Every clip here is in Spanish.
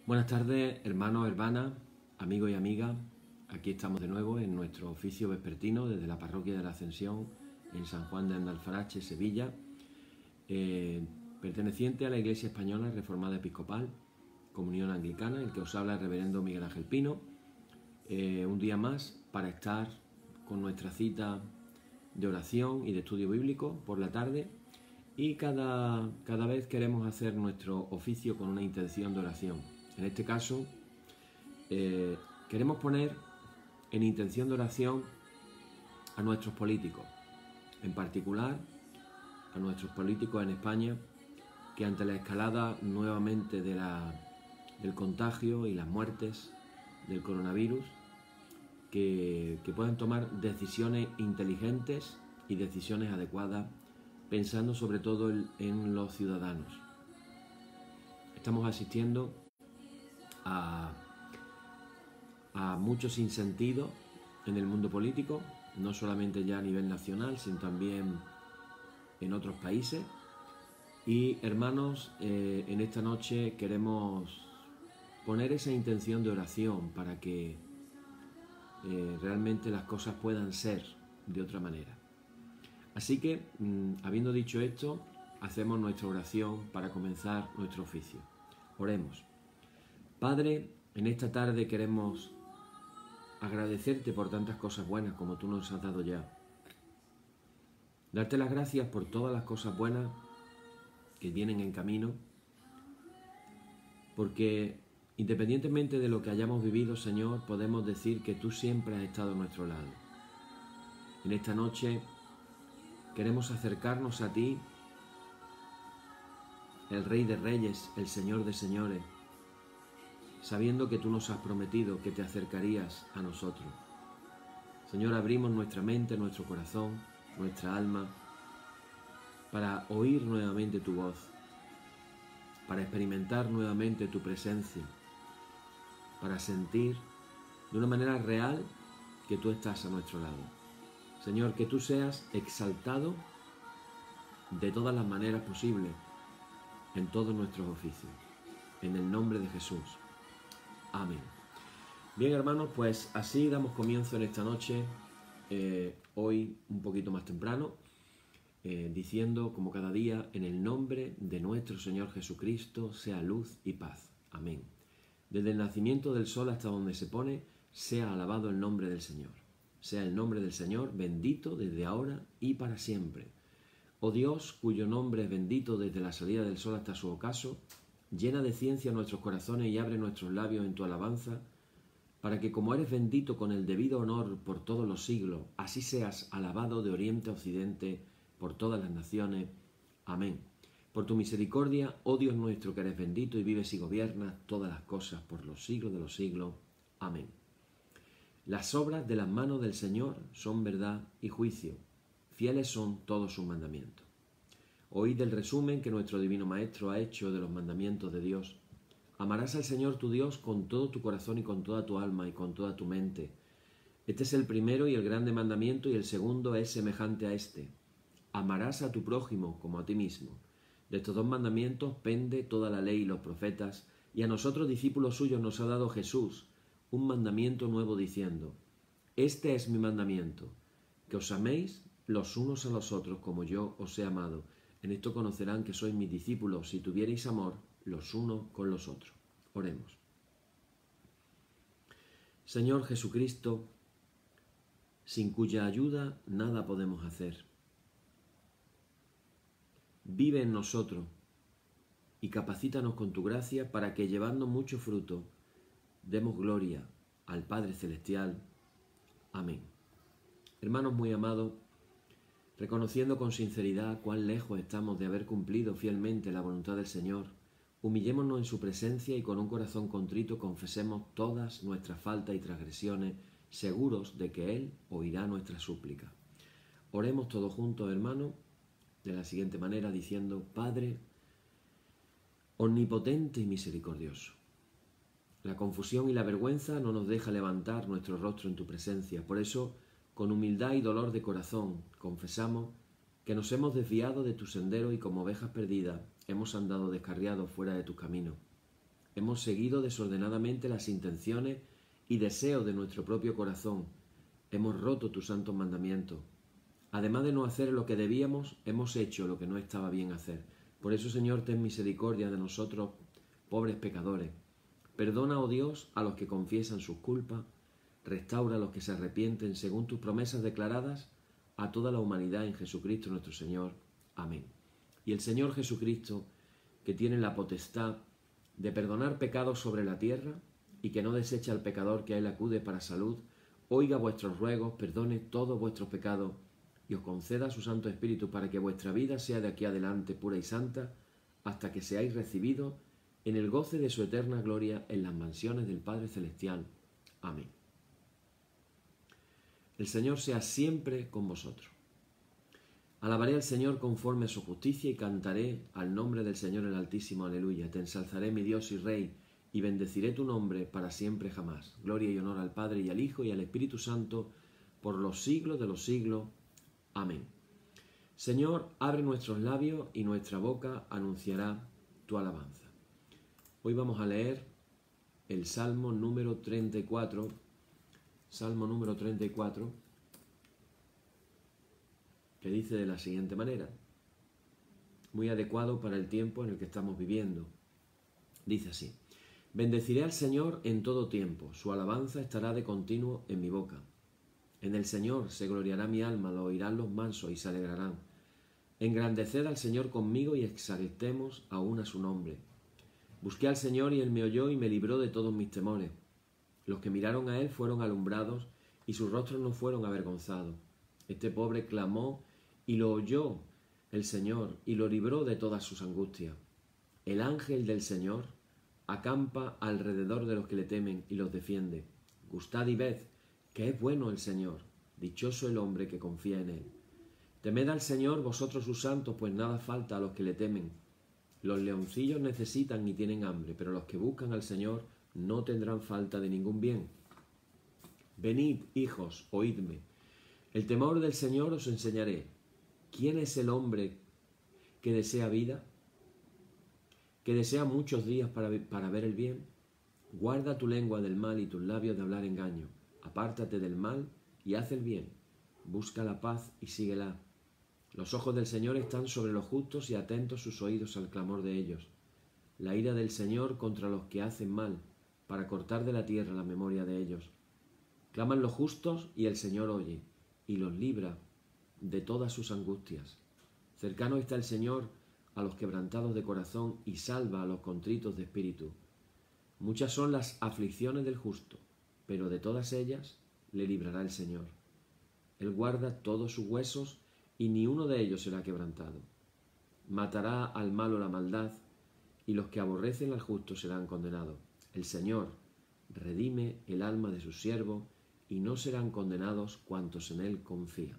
Buenas tardes, hermanos, hermanas, amigos y amigas. Aquí estamos de nuevo en nuestro oficio vespertino desde la Parroquia de la Ascensión en San Juan de Andalfarache, Sevilla, perteneciente a la Iglesia Española Reformada Episcopal, Comunión Anglicana, el que os habla el reverendo Miguel Ángel Pino. Un día más para estar con nuestra cita de oración y de estudio bíblico por la tarde, y cada vez queremos hacer nuestro oficio con una intención de oración. En este caso, queremos poner en intención de oración a nuestros políticos, en particular a nuestros políticos en España, que ante la escalada nuevamente del contagio y las muertes del coronavirus, que puedan tomar decisiones inteligentes y decisiones adecuadas, pensando sobre todo en los ciudadanos. Estamos asistiendo a muchos sinsentidos en el mundo político, no solamente ya a nivel nacional, sino también en otros países. Y hermanos, en esta noche queremos poner esa intención de oración para que realmente las cosas puedan ser de otra manera. Así que, habiendo dicho esto, hacemos nuestra oración para comenzar nuestro oficio. Oremos. Padre, en esta tarde queremos agradecerte por tantas cosas buenas como tú nos has dado ya. Darte las gracias por todas las cosas buenas que vienen en camino, porque independientemente de lo que hayamos vivido, Señor, podemos decir que tú siempre has estado a nuestro lado. En esta noche queremos acercarnos a ti, el Rey de Reyes, el Señor de Señores, sabiendo que tú nos has prometido que te acercarías a nosotros. Señor, abrimos nuestra mente, nuestro corazón, nuestra alma, para oír nuevamente tu voz, para experimentar nuevamente tu presencia, para sentir de una manera real que tú estás a nuestro lado. Señor, que tú seas exaltado de todas las maneras posibles en todos nuestros oficios. En el nombre de Jesús. Amén. Bien, hermanos, pues así damos comienzo en esta noche, hoy un poquito más temprano, diciendo como cada día, en el nombre de nuestro Señor Jesucristo, sea luz y paz. Amén. Desde el nacimiento del sol hasta donde se pone, sea alabado el nombre del Señor. Sea el nombre del Señor bendito desde ahora y para siempre. Oh Dios, cuyo nombre es bendito desde la salida del sol hasta su ocaso, llena de ciencia nuestros corazones y abre nuestros labios en tu alabanza, para que como eres bendito con el debido honor por todos los siglos, así seas alabado de oriente a occidente por todas las naciones. Amén. Por tu misericordia, oh Dios nuestro, que eres bendito y vives y gobiernas todas las cosas por los siglos de los siglos. Amén. Las obras de las manos del Señor son verdad y juicio. Fieles son todos sus mandamientos. Oíd el resumen que nuestro Divino Maestro ha hecho de los mandamientos de Dios. Amarás al Señor tu Dios con todo tu corazón y con toda tu alma y con toda tu mente. Este es el primero y el grande mandamiento, y el segundo es semejante a este. Amarás a tu prójimo como a ti mismo. De estos dos mandamientos pende toda la ley y los profetas, y a nosotros, discípulos suyos, nos ha dado Jesús un mandamiento nuevo diciendo: este es mi mandamiento, que os améis los unos a los otros como yo os he amado. En esto conocerán que sois mis discípulos, si tuviereis amor los unos con los otros. Oremos. Señor Jesucristo, sin cuya ayuda nada podemos hacer, vive en nosotros y capacítanos con tu gracia para que, llevando mucho fruto, demos gloria al Padre Celestial. Amén. Hermanos muy amados, reconociendo con sinceridad cuán lejos estamos de haber cumplido fielmente la voluntad del Señor, humillémonos en su presencia y con un corazón contrito confesemos todas nuestras faltas y transgresiones, seguros de que Él oirá nuestra súplica. Oremos todos juntos, hermanos, de la siguiente manera, diciendo: Padre omnipotente y misericordioso, la confusión y la vergüenza no nos deja levantar nuestro rostro en tu presencia. Por eso, con humildad y dolor de corazón, confesamos que nos hemos desviado de tu sendero y como ovejas perdidas hemos andado descarriados fuera de tus caminos. hemos seguido desordenadamente las intenciones y deseos de nuestro propio corazón, hemos roto tus santos mandamientos. Además de no hacer lo que debíamos, hemos hecho lo que no estaba bien hacer. Por eso, Señor, ten misericordia de nosotros, pobres pecadores. Perdona, oh Dios, a los que confiesan sus culpas, restaura a los que se arrepienten según tus promesas declaradas a toda la humanidad en Jesucristo nuestro Señor. Amén. Y el Señor Jesucristo, que tiene la potestad de perdonar pecados sobre la tierra y que no desecha al pecador que a él acude para salud, oiga vuestros ruegos, perdone todos vuestros pecados y os conceda su Santo Espíritu para que vuestra vida sea de aquí adelante pura y santa, hasta que seáis recibidos en el goce de su eterna gloria en las mansiones del Padre Celestial. Amén. El Señor sea siempre con vosotros. Alabaré al Señor conforme a su justicia y cantaré al nombre del Señor el Altísimo. Aleluya. Te ensalzaré, mi Dios y Rey, y bendeciré tu nombre para siempre jamás. Gloria y honor al Padre y al Hijo y al Espíritu Santo, por los siglos de los siglos. Amén. Señor, abre nuestros labios y nuestra boca anunciará tu alabanza. Hoy vamos a leer el Salmo número 34. Salmo número 34, que dice de la siguiente manera, muy adecuado para el tiempo en el que estamos viviendo. Dice así: Bendeciré al Señor en todo tiempo, su alabanza estará de continuo en mi boca. En el Señor se gloriará mi alma, lo oirán los mansos y se alegrarán. Engrandeced al Señor conmigo y exaltemos aún a su nombre. Busqué al Señor y él me oyó y me libró de todos mis temores. Los que miraron a él fueron alumbrados y sus rostros no fueron avergonzados. Este pobre clamó y lo oyó el Señor y lo libró de todas sus angustias. El ángel del Señor acampa alrededor de los que le temen y los defiende. Gustad y ved que es bueno el Señor, dichoso el hombre que confía en él. Temed al Señor vosotros sus santos, pues nada falta a los que le temen. Los leoncillos necesitan y tienen hambre, pero los que buscan al Señor no tendrán falta de ningún bien. Venid, hijos, oídme. El temor del Señor os enseñaré. ¿Quién es el hombre que desea vida? ¿Que desea muchos días para ver el bien? Guarda tu lengua del mal y tus labios de hablar engaño. Apártate del mal y haz el bien. Busca la paz y síguela. Los ojos del Señor están sobre los justos y atentos sus oídos al clamor de ellos. La ira del Señor contra los que hacen mal, para cortar de la tierra la memoria de ellos. Claman los justos y el Señor oye, y los libra de todas sus angustias. Cercano está el Señor a los quebrantados de corazón y salva a los contritos de espíritu. Muchas son las aflicciones del justo, pero de todas ellas le librará el Señor. Él guarda todos sus huesos y ni uno de ellos será quebrantado. Matará al malo la maldad y los que aborrecen al justo serán condenados. El Señor redime el alma de sus siervos y no serán condenados cuantos en él confían.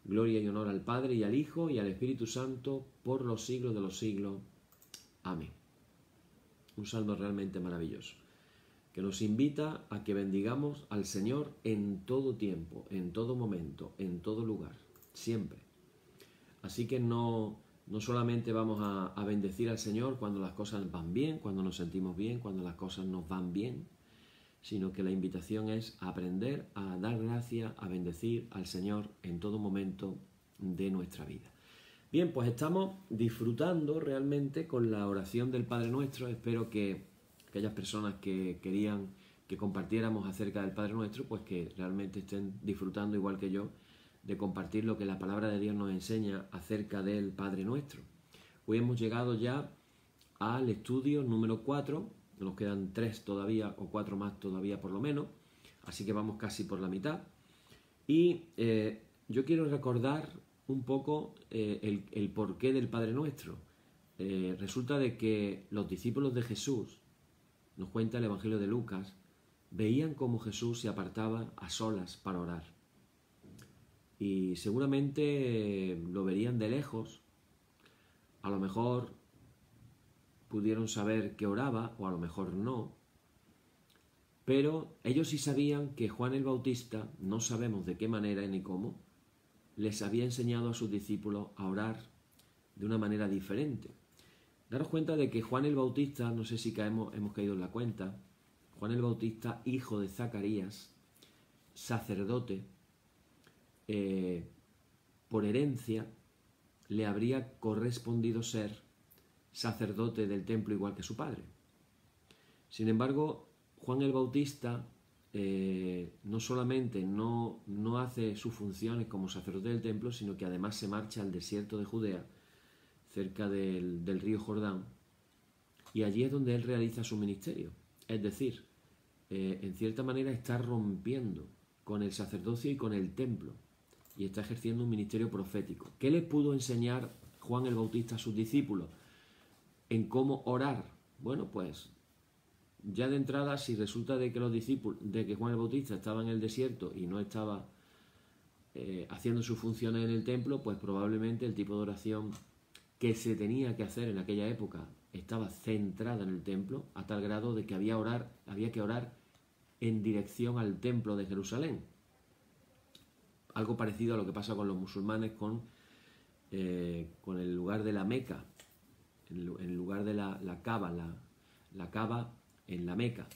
Gloria y honor al Padre y al Hijo y al Espíritu Santo por los siglos de los siglos. Amén. Un salmo realmente maravilloso, que nos invita a que bendigamos al Señor en todo tiempo, en todo momento, en todo lugar, siempre. Así que no solamente vamos a bendecir al Señor cuando las cosas van bien, cuando nos sentimos bien, cuando las cosas nos van bien, sino que la invitación es a aprender a dar gracias, a bendecir al Señor en todo momento de nuestra vida. Bien, pues estamos disfrutando realmente con la oración del Padre Nuestro. Espero que aquellas personas que querían que compartiéramos acerca del Padre Nuestro, pues que realmente estén disfrutando igual que yo de compartir lo que la palabra de Dios nos enseña acerca del Padre Nuestro. Hoy hemos llegado ya al estudio número 4, nos quedan 3 todavía o 4 más todavía por lo menos, así que vamos casi por la mitad. Y yo quiero recordar un poco el porqué del Padre Nuestro. Resulta de que los discípulos de Jesús, nos cuenta el Evangelio de Lucas, veían cómo Jesús se apartaba a solas para orar. Y seguramente lo verían de lejos, a lo mejor pudieron saber que oraba o a lo mejor no, pero ellos sí sabían que Juan el Bautista, no sabemos de qué manera ni cómo, les había enseñado a sus discípulos a orar de una manera diferente. Daros cuenta de que Juan el Bautista, no sé si hemos caído en la cuenta, Juan el Bautista, hijo de Zacarías, sacerdote, por herencia le habría correspondido ser sacerdote del templo igual que su padre. Sin embargo, Juan el Bautista no solamente no hace sus funciones como sacerdote del templo, sino que además se marcha al desierto de Judea, cerca del río Jordán, y allí es donde él realiza su ministerio. Es decir, en cierta manera está rompiendo con el sacerdocio y con el templo, y está ejerciendo un ministerio profético. ¿Qué le pudo enseñar Juan el Bautista a sus discípulos? En cómo orar. Bueno, pues ya de entrada, si resulta de que los discípulos, de que Juan el Bautista estaba en el desierto y no estaba haciendo sus funciones en el templo, pues probablemente el tipo de oración que se tenía que hacer en aquella época estaba centrada en el templo, a tal grado de que había que orar en dirección al templo de Jerusalén. Algo parecido a lo que pasa con los musulmanes con el lugar de la Meca, el lugar de la Kaaba, la Kaaba en la Meca.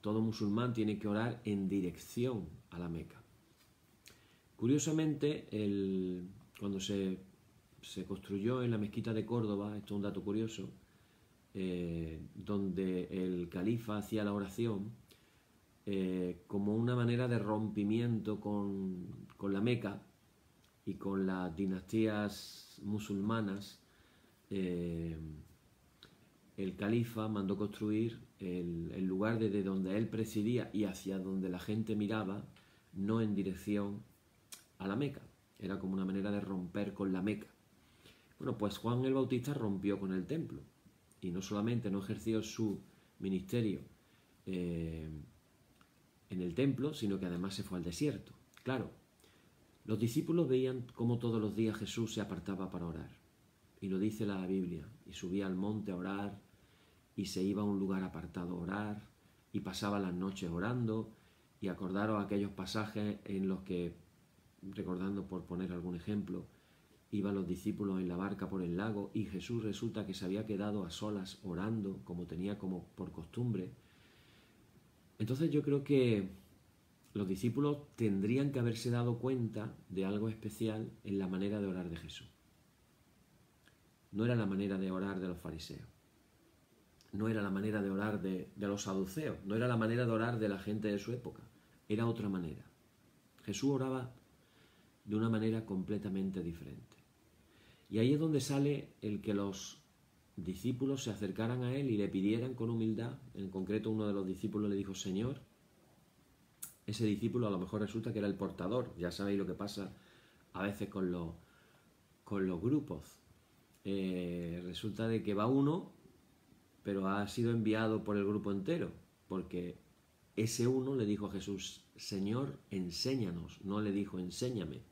Todo musulmán tiene que orar en dirección a la Meca. Curiosamente, cuando se construyó en la mezquita de Córdoba, esto es un dato curioso, donde el califa hacía la oración como una manera de rompimiento con la Meca y con las dinastías musulmanas, el califa mandó construir el lugar desde donde él presidía y hacia donde la gente miraba, no en dirección a la Meca. Era como una manera de romper con la Meca. Bueno, pues Juan el Bautista rompió con el templo y no solamente no ejerció su ministerio en el templo, sino que además se fue al desierto. Claro, los discípulos veían cómo todos los días Jesús se apartaba para orar, y lo dice la Biblia, y subía al monte a orar, y se iba a un lugar apartado a orar, y pasaba las noches orando, y acordaros aquellos pasajes en los que, recordando por poner algún ejemplo, iban los discípulos en la barca por el lago y Jesús resulta que se había quedado a solas orando, como tenía como por costumbre. Entonces yo creo que los discípulos tendrían que haberse dado cuenta de algo especial en la manera de orar de Jesús. No era la manera de orar de los fariseos, no era la manera de orar de los saduceos, no era la manera de orar de la gente de su época, era otra manera. Jesús oraba de una manera completamente diferente. Y ahí es donde sale el que los discípulos se acercaran a él y le pidieran con humildad. En concreto, uno de los discípulos le dijo, Señor. Ese discípulo a lo mejor resulta que era el portador. Ya sabéis lo que pasa a veces con los grupos. Resulta de que va uno, pero ha sido enviado por el grupo entero, porque ese uno le dijo a Jesús, Señor, enséñanos. No le dijo, enséñame,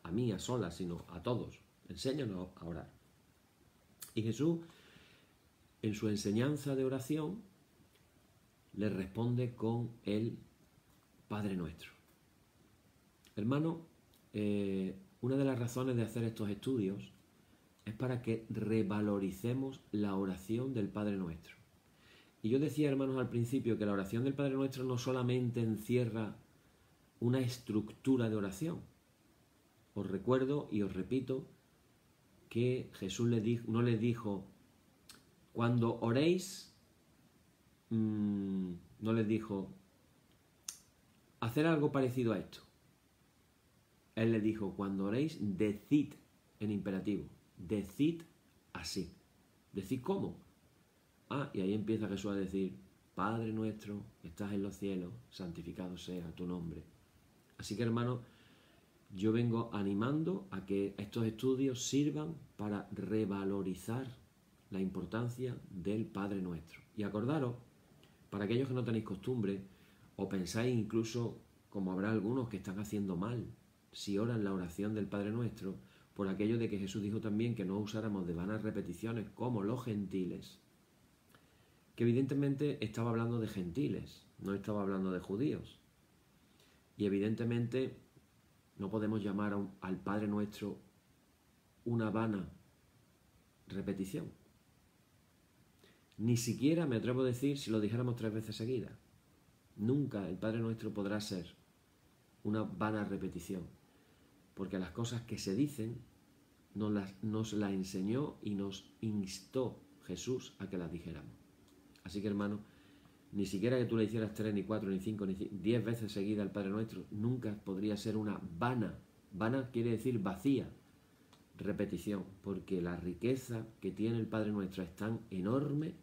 a mí, a solas, sino a todos. Enséñanos a orar. Y Jesús, en su enseñanza de oración, le responde con el Padre Nuestro. Hermano, una de las razones de hacer estos estudios es para que revaloricemos la oración del Padre Nuestro. Y yo decía, hermanos, al principio que la oración del Padre Nuestro no solamente encierra una estructura de oración. Os recuerdo y os repito que Jesús no les dijo, cuando oréis, no les dijo, hacer algo parecido a esto. Él les dijo, cuando oréis, decid en imperativo, decid así. ¿Decid cómo? Y ahí empieza Jesús a decir, Padre nuestro, que estás en los cielos, santificado sea tu nombre. Así que, hermano, yo vengo animando a que estos estudios sirvan para revalorizar la importancia del Padre Nuestro. Y acordaros, para aquellos que no tenéis costumbre, o pensáis incluso, como habrá algunos que están haciendo mal, si oran la oración del Padre Nuestro, por aquello de que Jesús dijo también que no usáramos de vanas repeticiones como los gentiles, que evidentemente estaba hablando de gentiles, no estaba hablando de judíos. Y evidentemente no podemos llamar al Padre Nuestro una vana repetición. Ni siquiera me atrevo a decir si lo dijéramos 3 veces seguidas. Nunca el Padre Nuestro podrá ser una vana repetición, porque las cosas que se dicen nos las enseñó y nos instó Jesús a que las dijéramos. Así que, hermano, ni siquiera que tú le hicieras 3, ni 4, ni 5, ni 10 veces seguida al Padre Nuestro, nunca podría ser una vana. Vana quiere decir vacía repetición, porque la riqueza que tiene el Padre Nuestro es tan enorme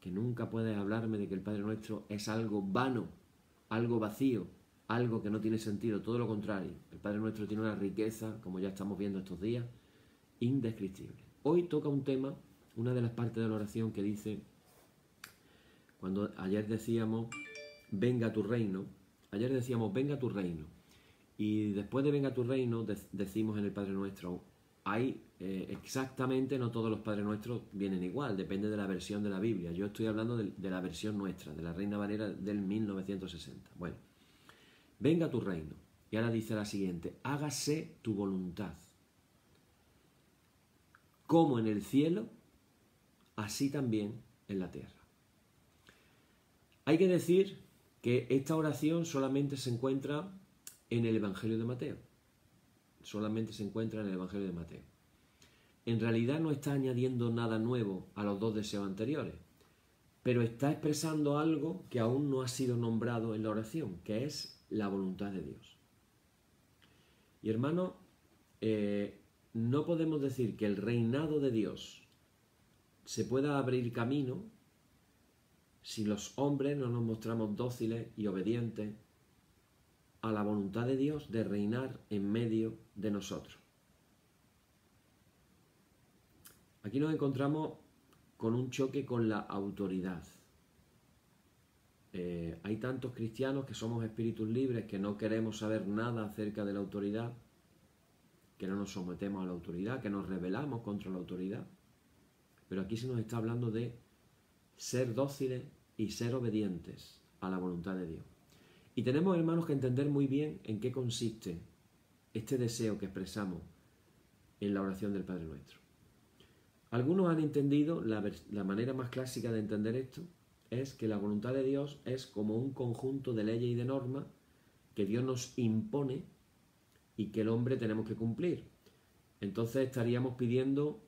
que nunca puedes hablarme de que el Padre Nuestro es algo vano, algo vacío, algo que no tiene sentido. Todo lo contrario, el Padre Nuestro tiene una riqueza, como ya estamos viendo estos días, indescriptible. Hoy toca un tema, una de las partes de la oración que dice, cuando ayer decíamos, venga tu reino, y después de venga tu reino, decimos en el Padre Nuestro, hay exactamente, no todos los Padres Nuestros vienen igual, depende de la versión de la Biblia. Yo estoy hablando de la versión nuestra, de la Reina Valera del 1960. Bueno, venga tu reino. Y ahora dice la siguiente, hágase tu voluntad, como en el cielo, así también en la tierra. Hay que decir que esta oración solamente se encuentra en el Evangelio de Mateo. Solamente se encuentra en el Evangelio de Mateo. En realidad no está añadiendo nada nuevo a los 2 deseos anteriores, pero está expresando algo que aún no ha sido nombrado en la oración, que es la voluntad de Dios. Y hermano, no podemos decir que el reinado de Dios se pueda abrir camino si los hombres no nos mostramos dóciles y obedientes a la voluntad de Dios de reinar en medio de nosotros. Aquí nos encontramos con un choque con la autoridad. Hay tantos cristianos que somos espíritus libres que no queremos saber nada acerca de la autoridad, que no nos sometemos a la autoridad, que nos rebelamos contra la autoridad. Pero aquí se nos está hablando de ser dóciles y ser obedientes a la voluntad de Dios. Y tenemos, hermanos, que entender muy bien en qué consiste este deseo que expresamos en la oración del Padre Nuestro. Algunos han entendido, la manera más clásica de entender esto es que la voluntad de Dios es como un conjunto de leyes y de normas que Dios nos impone y que el hombre tenemos que cumplir. Entonces estaríamos pidiendo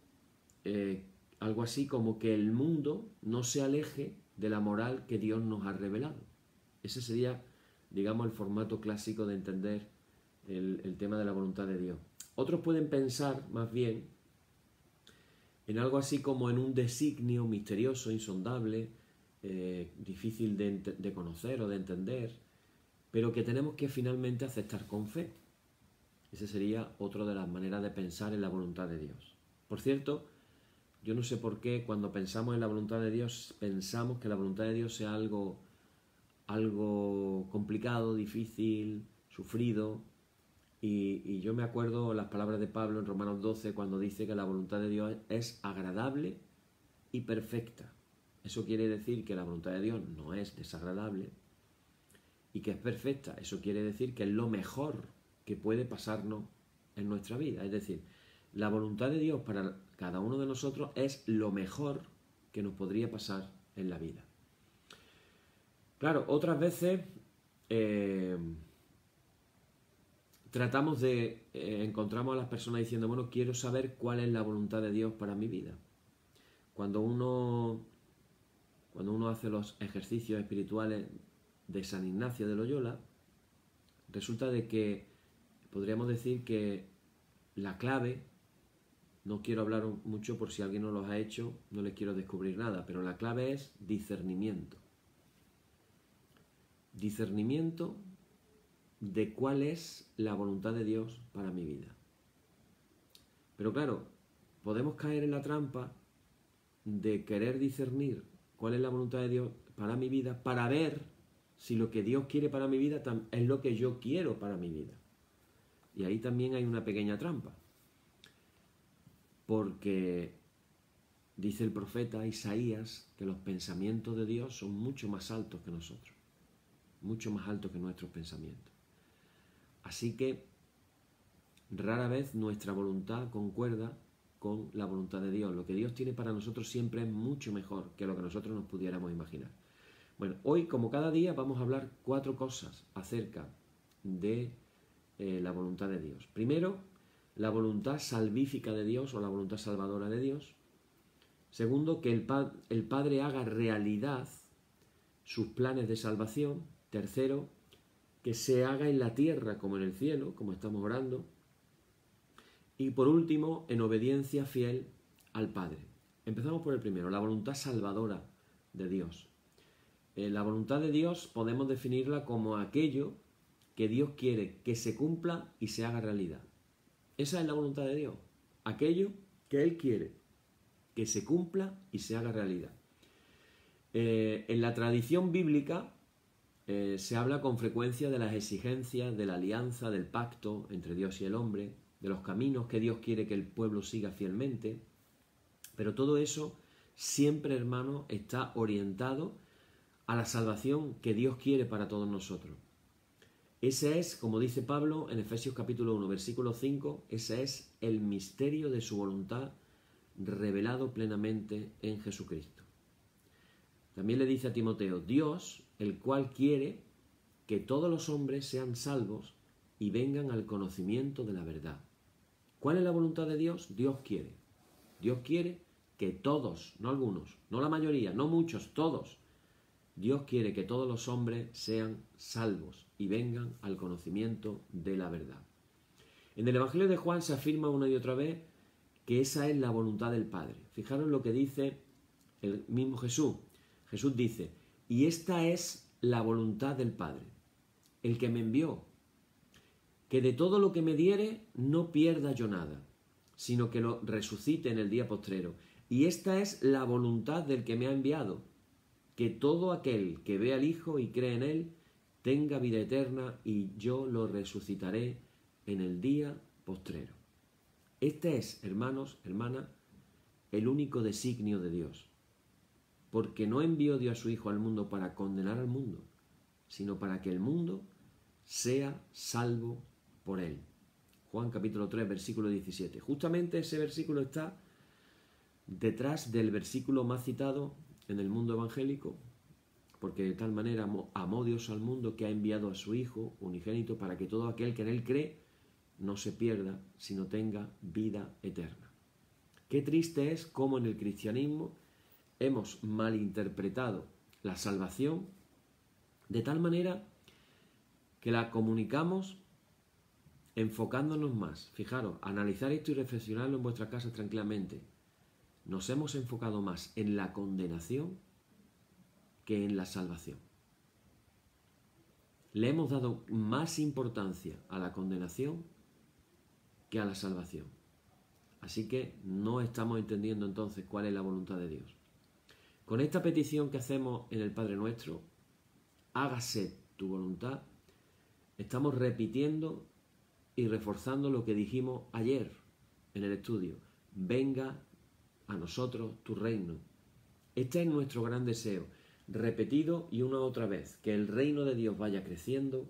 algo así como que el mundo no se aleje de la moral que Dios nos ha revelado. Ese sería, digamos, el formato clásico de entender el tema de la voluntad de Dios. Otros pueden pensar, más bien, en algo así como en un designio misterioso, insondable, difícil de conocer o de entender, pero que tenemos que finalmente aceptar con fe. Esa sería otra de las maneras de pensar en la voluntad de Dios. Por cierto, yo no sé por qué cuando pensamos en la voluntad de Dios, pensamos que la voluntad de Dios sea algo complicado, difícil, sufrido. Y yo me acuerdo las palabras de Pablo en Romanos 12 cuando dice que la voluntad de Dios es agradable y perfecta. Eso quiere decir que la voluntad de Dios no es desagradable y que es perfecta. Eso quiere decir que es lo mejor que puede pasarnos en nuestra vida. Es decir, la voluntad de Dios para cada uno de nosotros es lo mejor que nos podría pasar en la vida. Claro, otras veces encontramos a las personas diciendo, bueno, quiero saber cuál es la voluntad de Dios para mi vida. Cuando uno hace los ejercicios espirituales de San Ignacio de Loyola, resulta de que podríamos decir que la clave, no quiero hablar mucho por si alguien no los ha hecho, no les quiero descubrir nada, pero la clave es discernimiento. Discernimiento de cuál es la voluntad de Dios para mi vida. Pero claro, podemos caer en la trampa de querer discernir cuál es la voluntad de Dios para mi vida, para ver si lo que Dios quiere para mi vida es lo que yo quiero para mi vida. Y ahí también hay una pequeña trampa. Porque dice el profeta Isaías que los pensamientos de Dios son mucho más altos que nosotros, mucho más altos que nuestros pensamientos. Así que rara vez nuestra voluntad concuerda con la voluntad de Dios. Lo que Dios tiene para nosotros siempre es mucho mejor que lo que nosotros nos pudiéramos imaginar. Bueno, hoy, como cada día, vamos a hablar 4 cosas acerca de la voluntad de Dios. Primero, la voluntad salvífica de Dios o la voluntad salvadora de Dios. Segundo, que el Padre haga realidad sus planes de salvación. Tercero, que se haga en la tierra como en el cielo, como estamos orando. Y por último, en obediencia fiel al Padre. Empezamos por el primero, la voluntad salvadora de Dios. La voluntad de Dios podemos definirla como aquello que Dios quiere que se cumpla y se haga realidad. Esa es la voluntad de Dios. Aquello que Él quiere que se cumpla y se haga realidad. En la tradición bíblica se habla con frecuencia de las exigencias, de la alianza, del pacto entre Dios y el hombre, de los caminos que Dios quiere que el pueblo siga fielmente. Pero todo eso siempre, hermano, está orientado a la salvación que Dios quiere para todos nosotros. Ese es, como dice Pablo en Efesios capítulo 1, versículo 5, ese es el misterio de su voluntad revelado plenamente en Jesucristo. También le dice a Timoteo, Dios, el cual quiere que todos los hombres sean salvos y vengan al conocimiento de la verdad. ¿Cuál es la voluntad de Dios? Dios quiere. Dios quiere que todos, no algunos, no la mayoría, no muchos, todos. Dios quiere que todos los hombres sean salvos y vengan al conocimiento de la verdad. En el Evangelio de Juan se afirma una y otra vez que esa es la voluntad del Padre. Fijaros lo que dice el mismo Jesús. Jesús dice, y esta es la voluntad del Padre, el que me envió, que de todo lo que me diere no pierda yo nada, sino que lo resucite en el día postrero. Y esta es la voluntad del que me ha enviado, que todo aquel que ve al Hijo y cree en Él tenga vida eterna y yo lo resucitaré en el día postrero. Este es, hermanos, hermanas, el único designio de Dios. Porque no envió Dios a su Hijo al mundo para condenar al mundo, sino para que el mundo sea salvo por Él. Juan capítulo 3, versículo 17. Justamente ese versículo está detrás del versículo más citado en el mundo evangélico, porque de tal manera amó Dios al mundo que ha enviado a su Hijo unigénito para que todo aquel que en Él cree no se pierda, sino tenga vida eterna. Qué triste es cómo en el cristianismo hemos malinterpretado la salvación de tal manera que la comunicamos enfocándonos más. Fijaros, analizar esto y reflexionarlo en vuestras casas tranquilamente. Nos hemos enfocado más en la condenación que en la salvación. Le hemos dado más importancia a la condenación que a la salvación. Así que no estamos entendiendo entonces cuál es la voluntad de Dios. Con esta petición que hacemos en el Padre Nuestro, hágase tu voluntad, estamos repitiendo y reforzando lo que dijimos ayer en el estudio. Venga a nosotros tu reino. Este es nuestro gran deseo, repetido y una otra vez, que el reino de Dios vaya creciendo,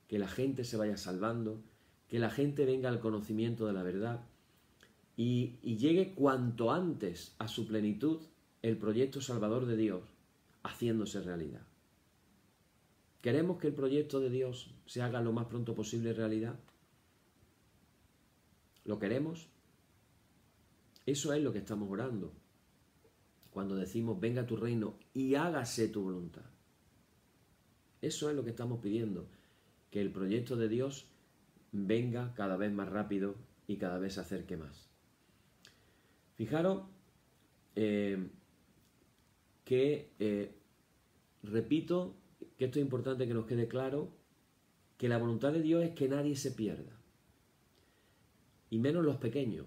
que la gente se vaya salvando, que la gente venga al conocimiento de la verdad y llegue cuanto antes a su plenitud el proyecto salvador de Dios haciéndose realidad. ¿Queremos que el proyecto de Dios se haga lo más pronto posible realidad? ¿Lo queremos? Eso es lo que estamos orando cuando decimos venga tu reino y hágase tu voluntad. Eso es lo que estamos pidiendo, que el proyecto de Dios venga cada vez más rápido y cada vez se acerque más. Fijaros repito que esto es importante que nos quede claro, que la voluntad de Dios es que nadie se pierda, y menos los pequeños.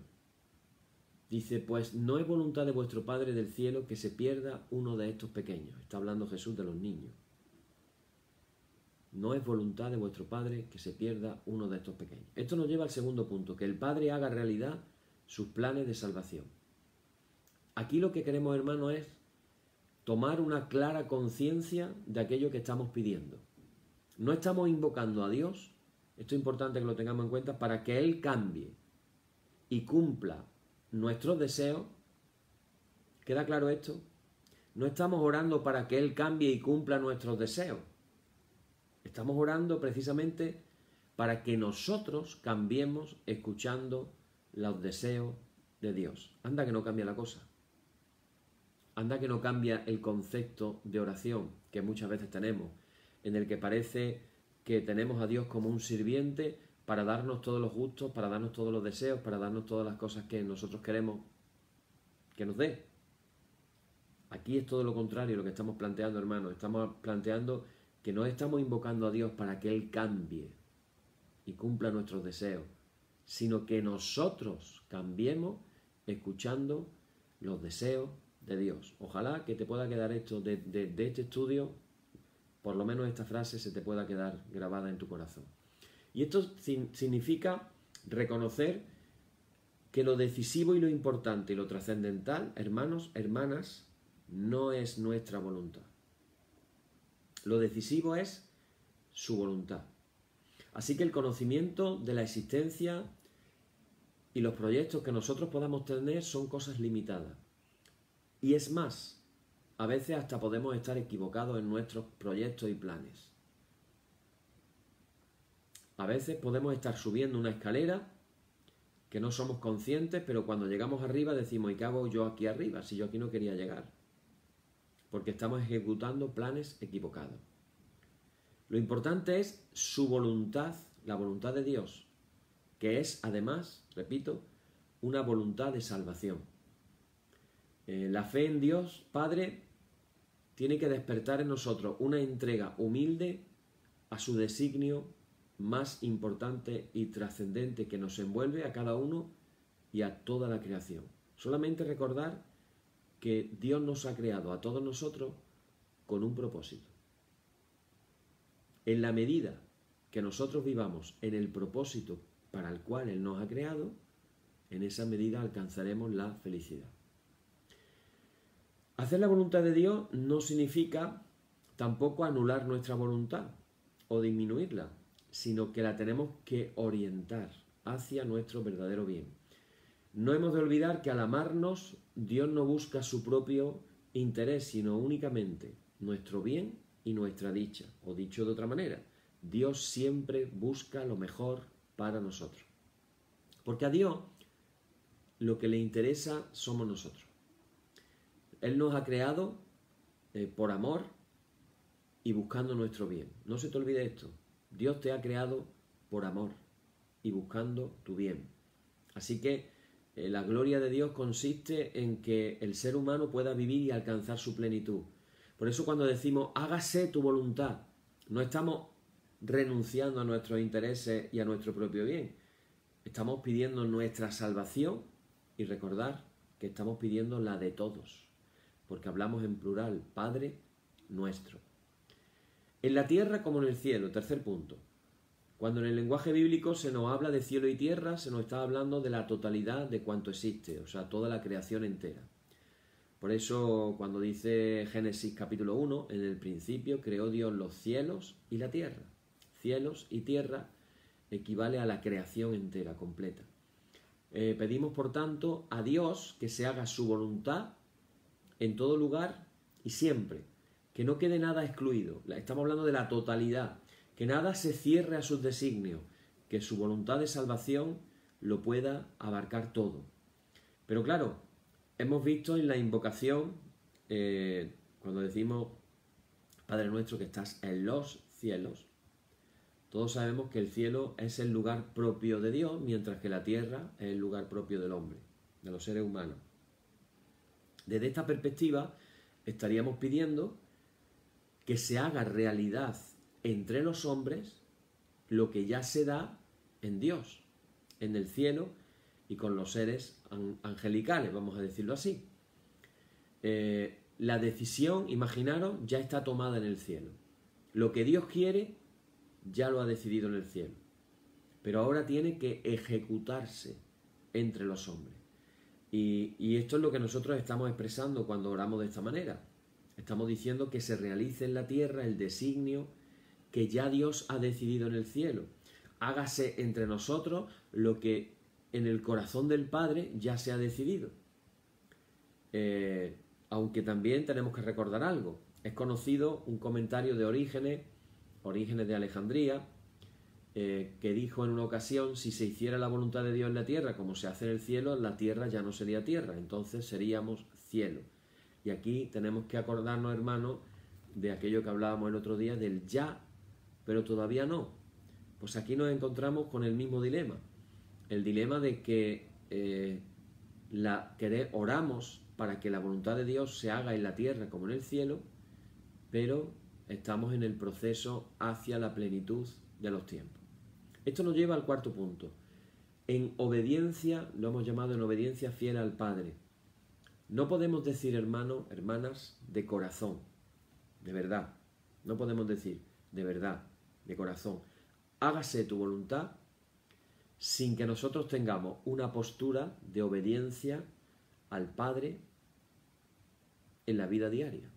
Dice, pues no es voluntad de vuestro Padre del cielo que se pierda uno de estos pequeños. Está hablando Jesús de los niños. No es voluntad de vuestro Padre que se pierda uno de estos pequeños. Esto nos lleva al segundo punto, que el Padre haga realidad sus planes de salvación. Aquí lo que queremos, hermanos, es tomar una clara conciencia de aquello que estamos pidiendo. No estamos invocando a Dios, esto es importante que lo tengamos en cuenta, para que Él cambie y cumpla nuestros deseos. ¿Queda claro esto? No estamos orando para que Él cambie y cumpla nuestros deseos. Estamos orando precisamente para que nosotros cambiemos escuchando los deseos de Dios. Anda que no cambia la cosa. Anda que no cambia el concepto de oración que muchas veces tenemos, en el que parece que tenemos a Dios como un sirviente para darnos todos los gustos, para darnos todos los deseos, para darnos todas las cosas que nosotros queremos que nos dé. Aquí es todo lo contrario lo que estamos planteando, hermanos. Estamos planteando que no estamos invocando a Dios para que Él cambie y cumpla nuestros deseos, sino que nosotros cambiemos escuchando los deseos de Dios. Ojalá que te pueda quedar esto de este estudio, por lo menos esta frase se te pueda quedar grabada en tu corazón. Y esto significa reconocer que lo decisivo y lo importante y lo trascendental, hermanos, hermanas, no es nuestra voluntad. Lo decisivo es su voluntad. Así que el conocimiento de la existencia y los proyectos que nosotros podamos tener son cosas limitadas. Y es más, a veces hasta podemos estar equivocados en nuestros proyectos y planes. A veces podemos estar subiendo una escalera que no somos conscientes, pero cuando llegamos arriba decimos, ¿y qué hago yo aquí arriba? Si yo aquí no quería llegar. Porque estamos ejecutando planes equivocados. Lo importante es su voluntad, la voluntad de Dios, que es además, repito, una voluntad de salvación. La fe en Dios, Padre, tiene que despertar en nosotros una entrega humilde a su designio más importante y trascendente que nos envuelve a cada uno y a toda la creación. Solamente recordar que Dios nos ha creado a todos nosotros con un propósito. En la medida que nosotros vivamos en el propósito para el cual Él nos ha creado, en esa medida alcanzaremos la felicidad. Hacer la voluntad de Dios no significa tampoco anular nuestra voluntad o disminuirla, sino que la tenemos que orientar hacia nuestro verdadero bien. No hemos de olvidar que al amarnos, Dios no busca su propio interés, sino únicamente nuestro bien y nuestra dicha. O dicho de otra manera, Dios siempre busca lo mejor para nosotros. Porque a Dios lo que le interesa somos nosotros. Él nos ha creado por amor y buscando nuestro bien. No se te olvide esto. Dios te ha creado por amor y buscando tu bien. Así que la gloria de Dios consiste en que el ser humano pueda vivir y alcanzar su plenitud. Por eso cuando decimos, hágase tu voluntad, no estamos renunciando a nuestros intereses y a nuestro propio bien. Estamos pidiendo nuestra salvación y recordar que estamos pidiendo la de todos, porque hablamos en plural, Padre nuestro. En la tierra como en el cielo, tercer punto. Cuando en el lenguaje bíblico se nos habla de cielo y tierra, se nos está hablando de la totalidad de cuanto existe, o sea, toda la creación entera. Por eso, cuando dice Génesis capítulo 1, en el principio creó Dios los cielos y la tierra. Cielos y tierra equivale a la creación entera, completa. Pedimos, por tanto, a Dios que se haga su voluntad en todo lugar y siempre. Que no quede nada excluido. Estamos hablando de la totalidad. Que nada se cierre a sus designios. Que su voluntad de salvación lo pueda abarcar todo. Pero claro, hemos visto en la invocación, cuando decimos Padre nuestro que estás en los cielos, todos sabemos que el cielo es el lugar propio de Dios, mientras que la tierra es el lugar propio del hombre, de los seres humanos. Desde esta perspectiva, estaríamos pidiendo que se haga realidad entre los hombres lo que ya se da en Dios, en el cielo y con los seres angelicales, vamos a decirlo así. La decisión, imaginaros, ya está tomada en el cielo. Lo que Dios quiere ya lo ha decidido en el cielo, pero ahora tiene que ejecutarse entre los hombres. Y esto es lo que nosotros estamos expresando cuando oramos de esta manera. Estamos diciendo que se realice en la tierra el designio que ya Dios ha decidido en el cielo. Hágase entre nosotros lo que en el corazón del Padre ya se ha decidido. Aunque también tenemos que recordar algo. Es conocido un comentario de Orígenes de Alejandría, que dijo en una ocasión: si se hiciera la voluntad de Dios en la tierra como se hace en el cielo, la tierra ya no sería tierra, entonces seríamos cielo. Y aquí tenemos que acordarnos, hermanos, de aquello que hablábamos el otro día, del ya, pero todavía no. Pues aquí nos encontramos con el mismo dilema. El dilema de que oramos para que la voluntad de Dios se haga en la tierra como en el cielo, pero estamos en el proceso hacia la plenitud de los tiempos. Esto nos lleva al cuarto punto. En obediencia, lo hemos llamado en obediencia fiel al Padre. No podemos decir, hermanos, hermanas, de corazón, de verdad. No podemos decir, de verdad, de corazón, hágase tu voluntad, sin que nosotros tengamos una postura de obediencia al Padre en la vida diaria.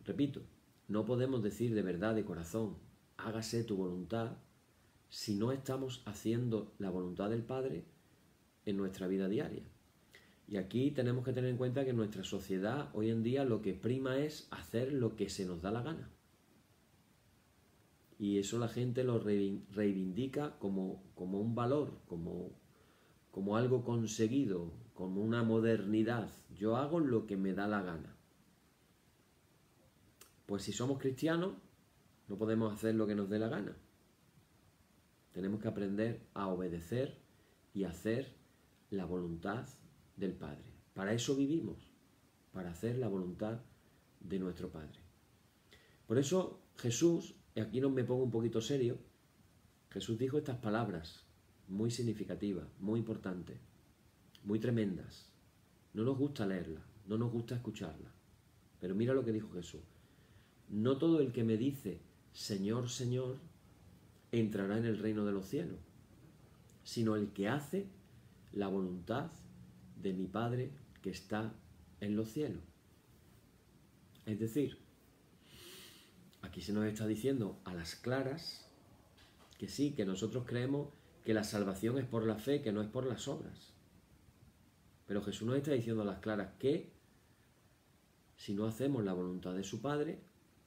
Repito, no podemos decir de verdad, de corazón, hágase tu voluntad, si no estamos haciendo la voluntad del Padre en nuestra vida diaria. Y aquí tenemos que tener en cuenta que en nuestra sociedad hoy en día lo que prima es hacer lo que se nos da la gana. Y eso la gente lo reivindica como un valor, como algo conseguido, como una modernidad. Yo hago lo que me da la gana. Pues si somos cristianos, no podemos hacer lo que nos dé la gana. Tenemos que aprender a obedecer y hacer la voluntad del Padre. Para eso vivimos, para hacer la voluntad de nuestro Padre. Por eso Jesús, y aquí me pongo un poquito serio, Jesús dijo estas palabras muy significativas, muy importantes, muy tremendas. No nos gusta leerlas, no nos gusta escucharlas. Pero mira lo que dijo Jesús. No todo el que me dice, Señor, Señor, entrará en el reino de los cielos, sino el que hace la voluntad de mi Padre que está en los cielos. Es decir, aquí se nos está diciendo a las claras que sí, que nosotros creemos que la salvación es por la fe, que no es por las obras. Pero Jesús nos está diciendo a las claras que si no hacemos la voluntad de su Padre,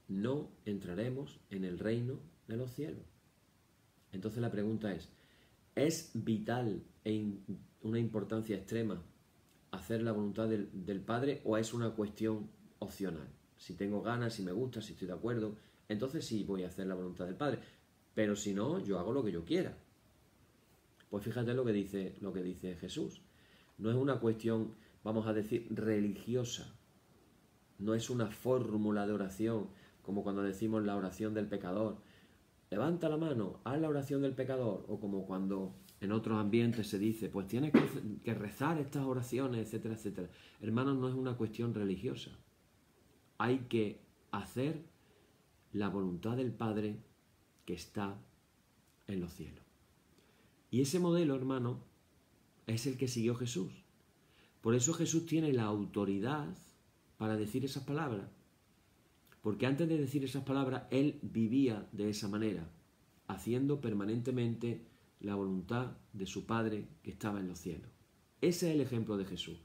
no entraremos en el reino de los cielos. Entonces la pregunta ¿es vital e una importancia extrema hacer la voluntad del Padre o es una cuestión opcional? Si tengo ganas, si me gusta, si estoy de acuerdo, entonces sí voy a hacer la voluntad del Padre. Pero si no, yo hago lo que yo quiera. Pues fíjate lo que dice Jesús. No es una cuestión, vamos a decir, religiosa. No es una fórmula de oración, como cuando decimos la oración del pecador. Levanta la mano, haz la oración del pecador. O como cuando en otros ambientes se dice, pues tienes que rezar estas oraciones, etcétera, etcétera. Hermanos, no es una cuestión religiosa. Hay que hacer la voluntad del Padre que está en los cielos. Y ese modelo, hermano, es el que siguió Jesús. Por eso Jesús tiene la autoridad para decir esas palabras. Porque antes de decir esas palabras, Él vivía de esa manera, haciendo permanentemente la voluntad de su Padre que estaba en los cielos. Ese es el ejemplo de Jesús.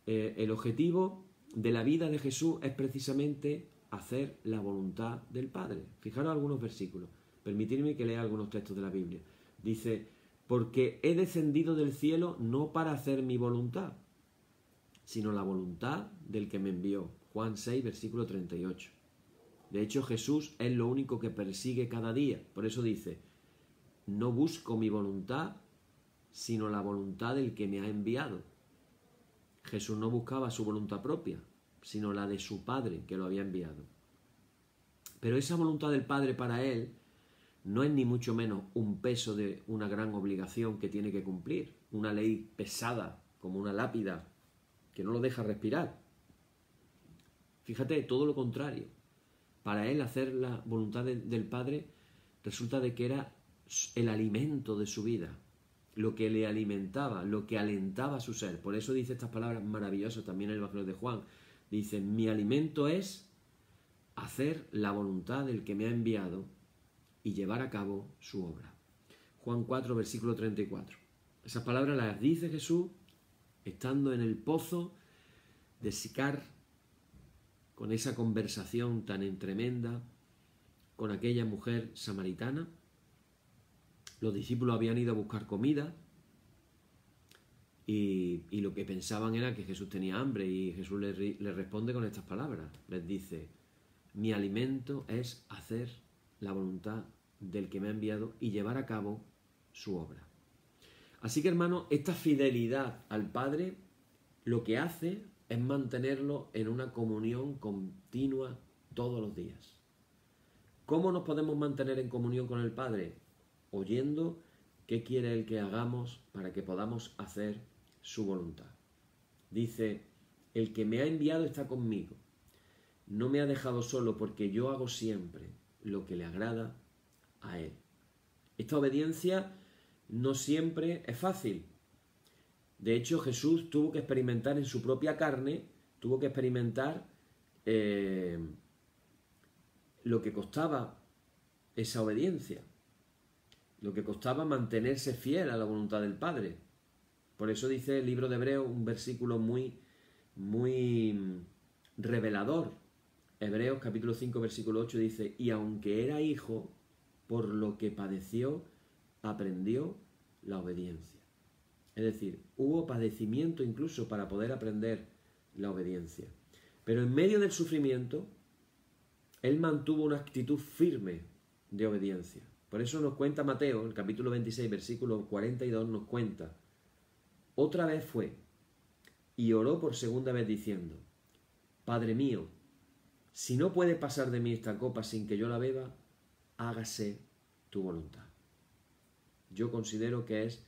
El objetivo de la vida de Jesús es precisamente hacer la voluntad del Padre. Fijaros algunos versículos. Permitidme que lea algunos textos de la Biblia. Dice, porque he descendido del cielo no para hacer mi voluntad, sino la voluntad del que me envió. Juan 6, versículo 38. De hecho, Jesús es lo único que persigue cada día. Por eso dice, no busco mi voluntad, sino la voluntad del que me ha enviado. Jesús no buscaba su voluntad propia, sino la de su Padre que lo había enviado. Pero esa voluntad del Padre para Él no es ni mucho menos un peso de una gran obligación que tiene que cumplir, una ley pesada como una lápida que no lo deja respirar. Fíjate, todo lo contrario. Para Él hacer la voluntad del Padre resulta de que era el alimento de su vida, lo que le alimentaba, lo que alentaba su ser. Por eso dice estas palabras maravillosas también en el Evangelio de Juan. Dice, mi alimento es hacer la voluntad del que me ha enviado y llevar a cabo su obra. Juan 4, versículo 34. Esas palabras las dice Jesús estando en el pozo de Sicar, con esa conversación tan tremenda con aquella mujer samaritana. Los discípulos habían ido a buscar comida y lo que pensaban era que Jesús tenía hambre, y Jesús les responde con estas palabras. Les dice: mi alimento es hacer la voluntad del que me ha enviado y llevar a cabo su obra. Así que, hermanos, esta fidelidad al Padre lo que hace es mantenerlo en una comunión continua todos los días. ¿Cómo nos podemos mantener en comunión con el Padre? Oyendo qué quiere Él que hagamos para que podamos hacer su voluntad. Dice: el que me ha enviado está conmigo. No me ha dejado solo, porque yo hago siempre lo que le agrada a Él. Esta obediencia no siempre es fácil. De hecho, Jesús tuvo que experimentar en su propia carne, tuvo que experimentar lo que costaba esa obediencia, lo que costaba mantenerse fiel a la voluntad del Padre. Por eso dice el libro de Hebreos un versículo muy revelador. Hebreos capítulo 5 versículo 8 dice: y aunque era hijo, por lo que padeció, aprendió la obediencia. Es decir, hubo padecimiento incluso para poder aprender la obediencia. Pero en medio del sufrimiento, Él mantuvo una actitud firme de obediencia. Por eso nos cuenta Mateo, el capítulo 26, versículo 42, nos cuenta: otra vez fue y oró por segunda vez diciendo: Padre mío, si no puede pasar de mí esta copa sin que yo la beba, hágase tu voluntad. Yo considero que es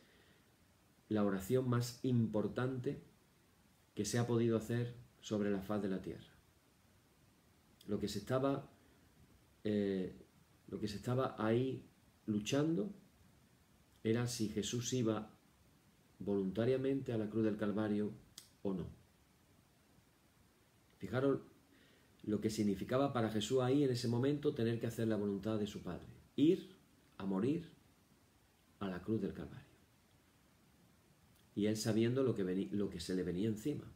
la oración más importante que se ha podido hacer sobre la faz de la tierra. Lo que se estaba ahí luchando era si Jesús iba voluntariamente a la cruz del Calvario o no. Fijaros lo que significaba para Jesús ahí en ese momento tener que hacer la voluntad de su Padre, ir a morir a la cruz del Calvario. Y él sabiendo lo que se le venía encima.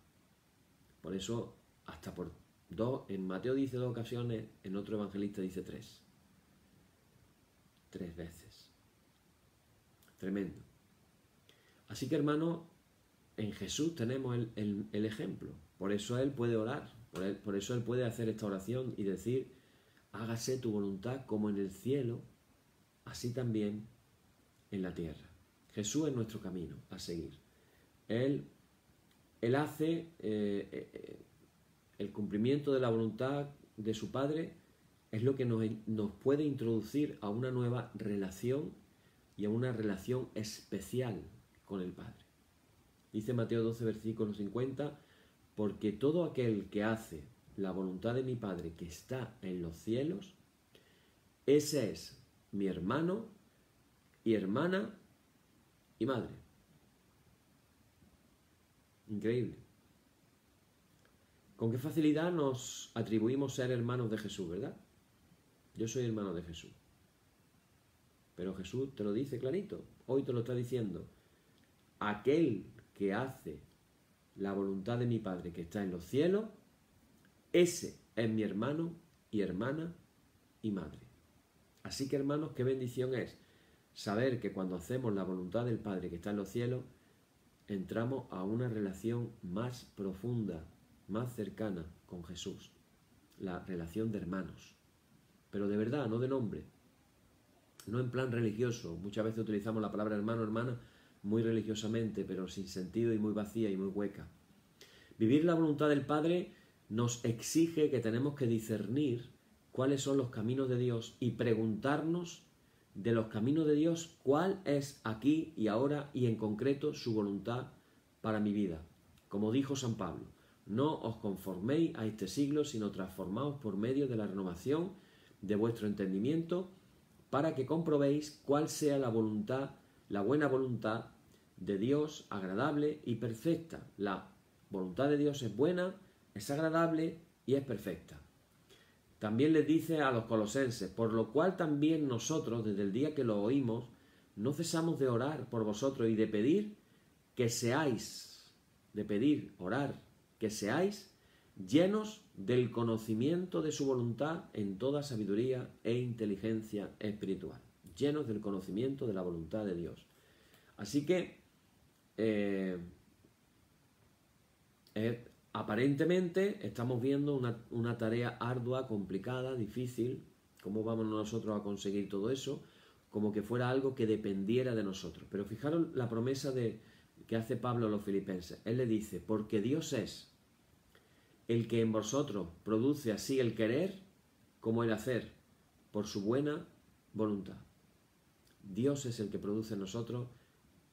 Por eso, hasta por dos, en Mateo dice 2 ocasiones, en otro evangelista dice 3. 3 veces. Tremendo. Así que, hermano, en Jesús tenemos el ejemplo. Por eso Él puede orar. Por eso Él puede hacer esta oración y decir: hágase tu voluntad como en el cielo, así también en la tierra. Jesús es nuestro camino a seguir. Él hace el cumplimiento de la voluntad de su Padre, es lo que nos puede introducir a una nueva relación y a una relación especial con el Padre. Dice Mateo 12, versículo 50, porque todo aquel que hace la voluntad de mi Padre que está en los cielos, ese es mi hermano y hermana y madre. Increíble. Con qué facilidad nos atribuimos ser hermanos de Jesús, ¿verdad? Yo soy hermano de Jesús. Pero Jesús te lo dice clarito. Hoy te lo está diciendo. Aquel que hace la voluntad de mi Padre que está en los cielos, ese es mi hermano y hermana y madre. Así que, hermanos, qué bendición es saber que cuando hacemos la voluntad del Padre que está en los cielos, entramos a una relación más profunda, más cercana con Jesús. La relación de hermanos. Pero de verdad, no de nombre. No en plan religioso. Muchas veces utilizamos la palabra hermano, hermana, muy religiosamente, pero sin sentido y muy vacía y muy hueca. Vivir la voluntad del Padre nos exige que tenemos que discernir cuáles son los caminos de Dios y preguntarnos de los caminos de Dios cuál es aquí y ahora y en concreto su voluntad para mi vida. Como dijo San Pablo: no os conforméis a este siglo, sino transformaos por medio de la renovación de vuestro entendimiento, para que comprobéis cuál sea la voluntad, la buena voluntad de Dios, agradable y perfecta. La voluntad de Dios es buena, es agradable y es perfecta. También les dice a los colosenses: por lo cual también nosotros, desde el día que lo oímos, no cesamos de orar por vosotros y de pedir que seáis, orar, que seáis llenos del conocimiento de su voluntad en toda sabiduría e inteligencia espiritual. Llenos del conocimiento de la voluntad de Dios. Así que, aparentemente, estamos viendo una tarea ardua, complicada, difícil. ¿Cómo vamos nosotros a conseguir todo eso? Como que fuera algo que dependiera de nosotros. Pero fijaros la promesa que hace Pablo a los filipenses. Él le dice, porque Dios es el que en vosotros produce así el querer como el hacer, por su buena voluntad. Dios es el que produce en nosotros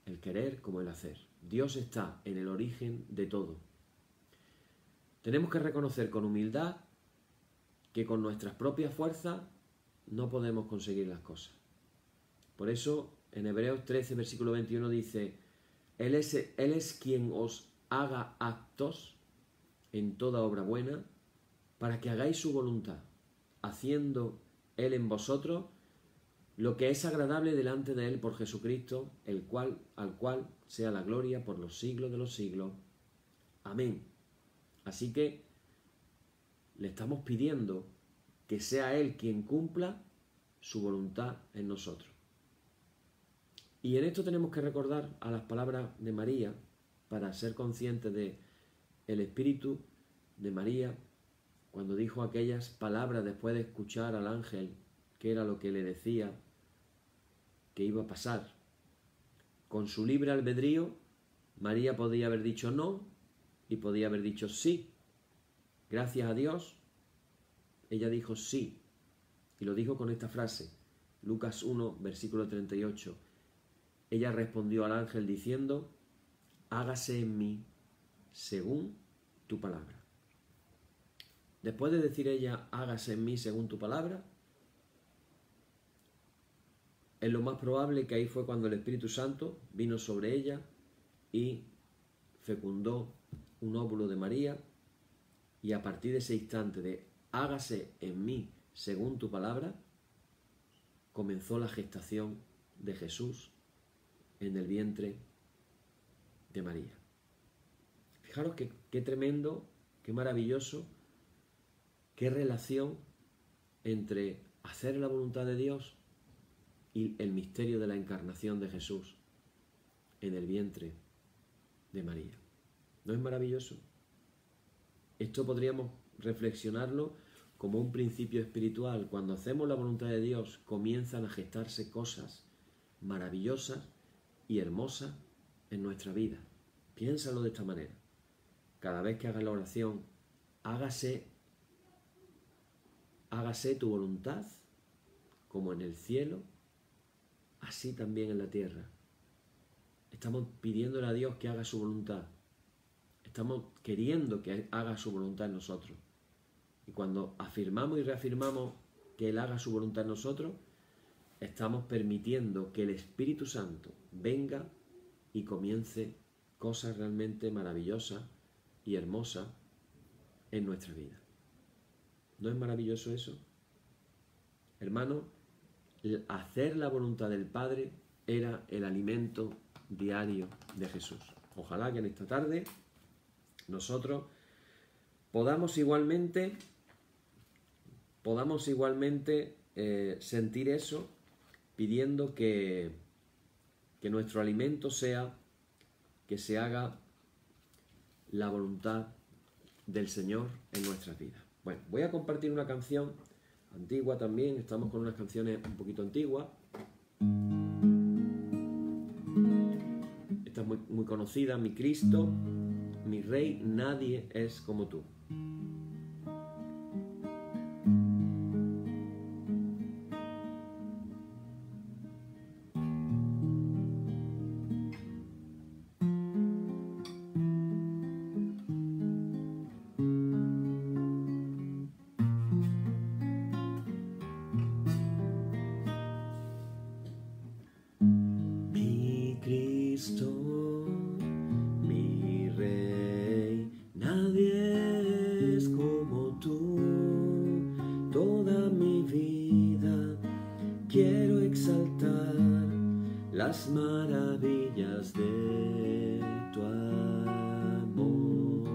el querer como el hacer. Dios está en el origen de todo. Tenemos que reconocer con humildad que con nuestras propias fuerzas no podemos conseguir las cosas. Por eso en Hebreos 13, versículo 21 dice, Él es quien os haga aptos en toda obra buena, para que hagáis su voluntad, haciendo Él en vosotros lo que es agradable delante de Él por Jesucristo, al cual sea la gloria por los siglos de los siglos. Amén. Así que le estamos pidiendo que sea Él quien cumpla su voluntad en nosotros. Y en esto tenemos que recordar a las palabras de María para ser conscientes de el espíritu de María cuando dijo aquellas palabras después de escuchar al ángel, que era lo que le decía que iba a pasar. Con su libre albedrío, María podía haber dicho no y podía haber dicho sí. Gracias a Dios, ella dijo sí. Y lo dijo con esta frase, Lucas 1, versículo 38. Ella respondió al ángel diciendo, hágase en mí según tu palabra. Después de decir ella, hágase en mí según tu palabra, es lo más probable que ahí fue cuando el Espíritu Santo vino sobre ella y fecundó un óvulo de María, y a partir de ese instante de hágase en mí según tu palabra, comenzó la gestación de Jesús en el vientre de María. Fijaros qué tremendo, qué maravilloso, qué relación entre hacer la voluntad de Dios y el misterio de la encarnación de Jesús en el vientre de María. ¿No es maravilloso? Esto podríamos reflexionarlo como un principio espiritual. Cuando hacemos la voluntad de Dios, comienzan a gestarse cosas maravillosas y hermosas en nuestra vida. Piénsalo de esta manera. Cada vez que hagas la oración, hágase tu voluntad, como en el cielo, así también en la tierra. Estamos pidiéndole a Dios que haga su voluntad. Estamos queriendo que haga su voluntad en nosotros. Y cuando afirmamos y reafirmamos que Él haga su voluntad en nosotros, estamos permitiendo que el Espíritu Santo venga y comience cosas realmente maravillosas y hermosas en nuestra vida. ¿No es maravilloso eso? Hermano, hacer la voluntad del Padre era el alimento diario de Jesús. Ojalá que en esta tarde nosotros podamos igualmente sentir eso, pidiendo que nuestro alimento sea que se haga la voluntad del Señor en nuestras vidas. Bueno, voy a compartir una canción antigua también. Estamos con unas canciones un poquito antiguas. Esta es muy conocida. Mi Cristo, mi Rey, nadie es como tú. Mi Rey, nadie las maravillas de tu amor.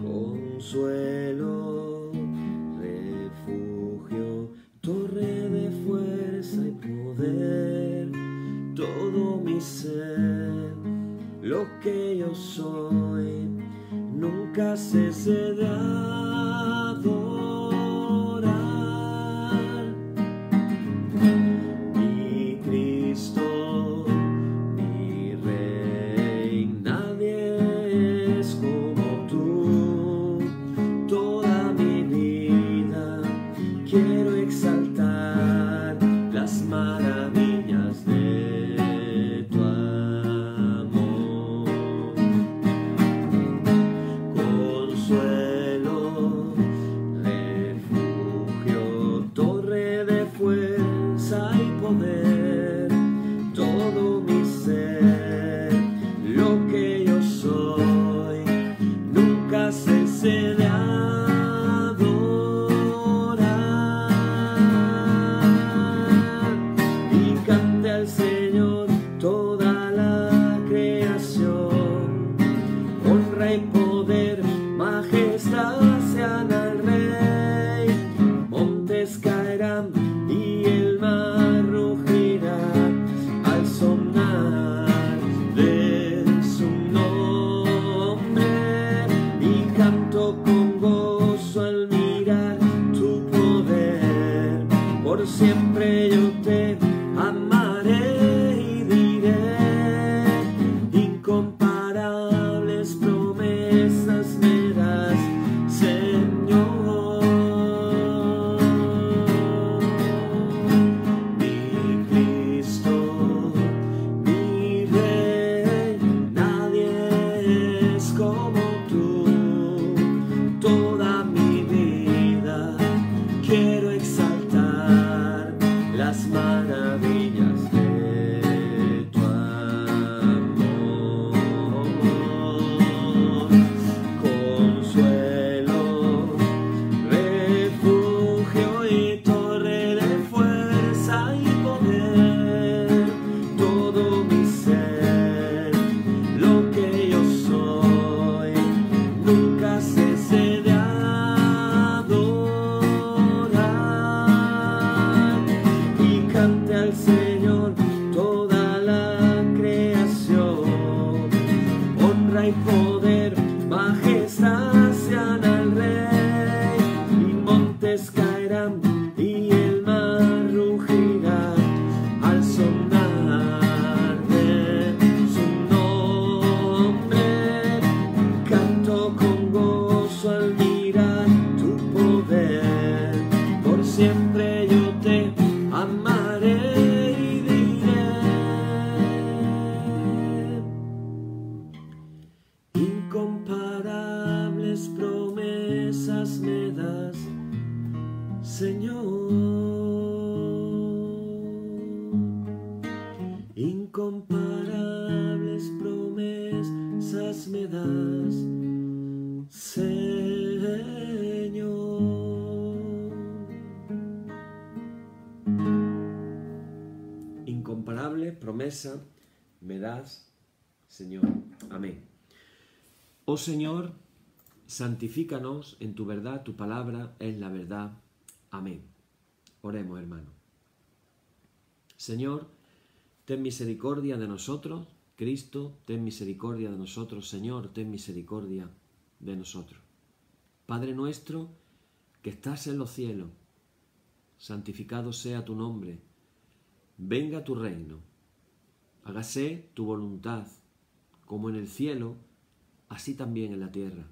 Consuelo, refugio, torre de fuerza y poder, todo mi ser, lo que yo soy, nunca cese de adorar. Mi Cristo, mi Rey, nadie es como tú. Toda mi vida quiero exaltar las maravillas de tu amor. Consuelo, refugio, torre de fuerza y poder, todo mi ser, lo que yo soy, nunca cese de adorar. Y cante al Señor toda la creación, honra y poder, majestad sean al Rey. Montes caerán y el mar rugirá al sonar de su nombre. Y canto con gozo al mirar tu poder. Por siempre yo te amaré y diré, incomparables promesas me das, Señor. Mi Cristo, mi Rey, nadie es como tú. Toda mi vida quiero exaltar las maravillas de tu amor. Consuelo, refugio y torre de fuerza y poder, todo mi ser, lo que yo soy, nunca cese de adorar. Y cante al Señor toda la creación, honra y poder, majestad sean al Rey. Y montes caerán y el mar rugirá al sonar de su nombre. Canto con gozo al mirar tu poder. Por siempre yo te amaré y diré, incomparables promesas me das, Señor. Incomparables promesas me das, Señor. Incomparable promesa me das, Señor. Amén. Oh Señor, santifícanos en tu verdad, tu palabra es la verdad. Amén. Oremos, hermano. Señor, ten misericordia de nosotros. Cristo, ten misericordia de nosotros. Señor, ten misericordia de nosotros. Padre nuestro que estás en los cielos, santificado sea tu nombre. Venga tu reino. Hágase tu voluntad, como en el cielo, así también en la tierra.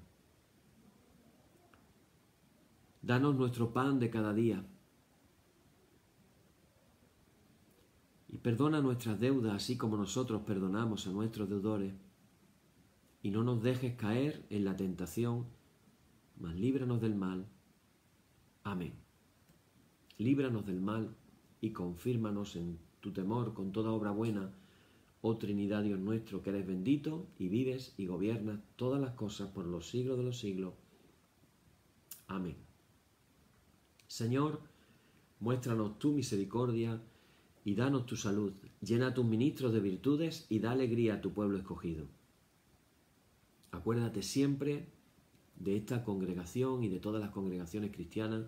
Danos nuestro pan de cada día. Y perdona nuestras deudas, así como nosotros perdonamos a nuestros deudores. Y no nos dejes caer en la tentación, mas líbranos del mal. Amén. Líbranos del mal y confírmanos en tu temor con toda obra buena, oh Trinidad Dios nuestro, que eres bendito y vives y gobiernas todas las cosas por los siglos de los siglos. Amén. Señor, muéstranos tu misericordia y danos tu salud. Llena a tus ministros de virtudes y da alegría a tu pueblo escogido. Acuérdate siempre de esta congregación y de todas las congregaciones cristianas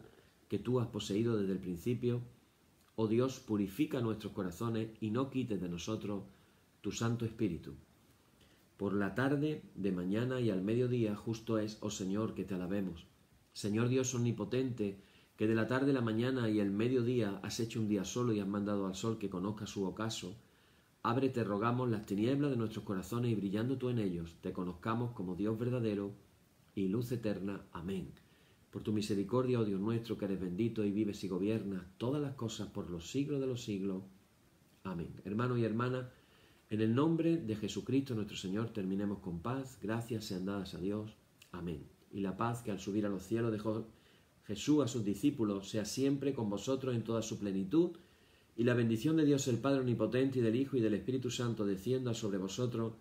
que tú has poseído desde el principio. Oh Dios, purifica nuestros corazones y no quites de nosotros tu Santo Espíritu. Por la tarde, de mañana y al mediodía, justo es, oh Señor, que te alabemos. Señor Dios omnipotente, que de la tarde, la mañana y el mediodía has hecho un día solo y has mandado al sol que conozca su ocaso, abre, te rogamos, las tinieblas de nuestros corazones y brillando tú en ellos, te conozcamos como Dios verdadero y luz eterna. Amén. Por tu misericordia, oh Dios nuestro, que eres bendito y vives y gobiernas todas las cosas por los siglos de los siglos. Amén. Hermanos y hermanas, en el nombre de Jesucristo nuestro Señor, terminemos con paz. Gracias sean dadas a Dios. Amén. Y la paz que al subir a los cielos dejó Jesús a sus discípulos sea siempre con vosotros en toda su plenitud. Y la bendición de Dios el Padre Omnipotente y del Hijo y del Espíritu Santo descienda sobre vosotros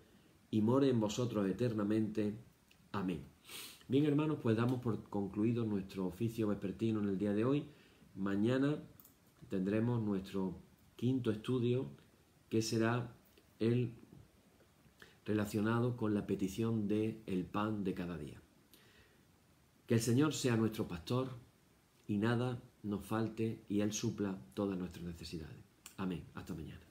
y more en vosotros eternamente. Amén. Bien, hermanos, pues damos por concluido nuestro oficio vespertino en el día de hoy. Mañana tendremos nuestro quinto estudio, que será el relacionado con la petición del pan de cada día. Que el Señor sea nuestro pastor y nada nos falte y Él supla todas nuestras necesidades. Amén. Hasta mañana.